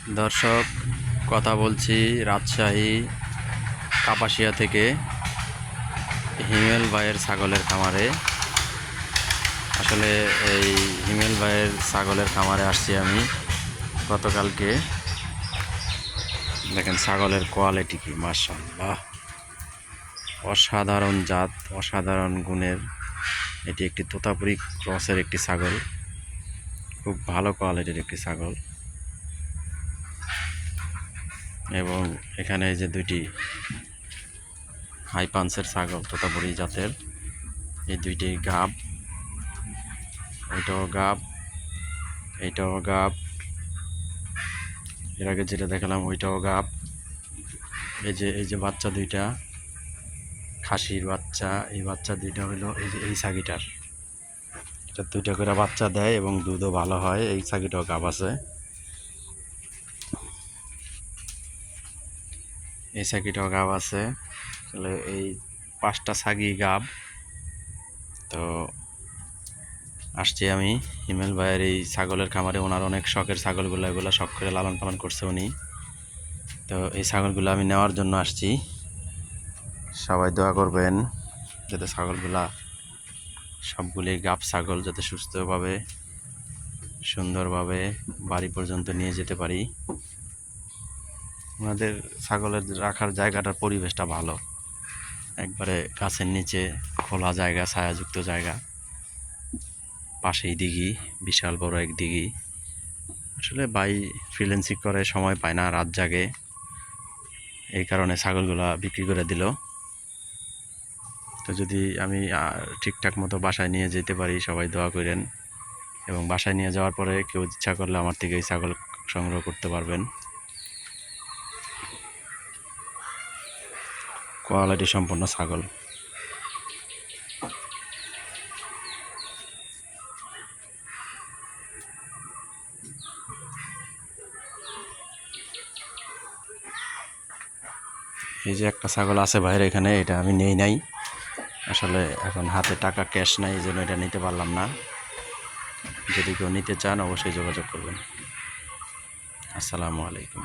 দর্শক, কথা বলছি রাজশাহী কাপাসিয়া থেকে হিমেল ভাইয়ের ছাগলের খামারে। আসলে এই হিমেল ভাইয়ের ছাগলের খামারে আসছি আমি গতকালকে। দেখেন ছাগলের কোয়ালিটি কি, মাশাআল্লাহ, অসাধারণ জাত, অসাধারণ গুণের। এটি একটি তোতাপুরি ক্রসের একটি ছাগল, খুব ভালো কোয়ালিটির একটি ছাগল। এবং এখানে এই যে দুইটি হাই পাঞ্চের ছাগল তোতাপুরি জাতের, এই দুইটি গাব, ওইটাও গাব, এইটাও গাব, এর আগে যেটা দেখালাম ওইটাও গাব। এই যে বাচ্চা দুইটা খাসির বাচ্চা, এই বাচ্চা দুইটা হলো এই ছাগিটার, এটা দুইটা করে বাচ্চা দেয় এবং দুধও ভালো হয়। এই ছাগিটাও গাব আছে, এই ছাগিটাও গাব আছে। আসলে এই 5টা ছাগি গাব। তো আসছি আমি হিমেল ভাইয়ের এই ছাগলের খামারে। ওনার অনেক শখের ছাগলগুলো, এগুলো শখ করে লালন পালন করছে উনি। তো এই ছাগলগুলো আমি নেওয়ার জন্য আসছি। সবাই দোয়া করবেন যাতে ছাগলগুলা, সবগুলি গাব ছাগল, যাতে সুস্থভাবে সুন্দরভাবে বাড়ি পর্যন্ত নিয়ে যেতে পারি। ওনাদের ছাগলের রাখার জায়গাটার পরিবেশটা ভালো, একবারে গাছের নিচে খোলা জায়গা, ছায়াযুক্ত জায়গা, পাশেই দিঘি, বিশাল বড় এক দিঘি। আসলে ভাই ফ্রিল্যান্সিং করে, সময় পায় না, রাত জাগে, এই কারণে ছাগলগুলা বিক্রি করে দিল। তো যদি আমি ঠিকঠাক মতো বাসায় নিয়ে যেতে পারি, সবাই দোয়া করেন। এবং বাসায় নিয়ে যাওয়ার পরে কেউ ইচ্ছা করলে আমার থেকে এই ছাগল সংগ্রহ করতে পারবেন। কোয়ালিটি সম্পন্ন ছাগল। এই যে একটা ছাগল আছে ভাইয়ের এখানে, এটা আমি নেই নাই, আসলে এখন হাতে টাকা ক্যাশ নাই, এই জন্য এটা নিতে পারলাম না। যদি কেউ নিতে চান অবশ্যই যোগাযোগ করবেন। আসসালামু আলাইকুম।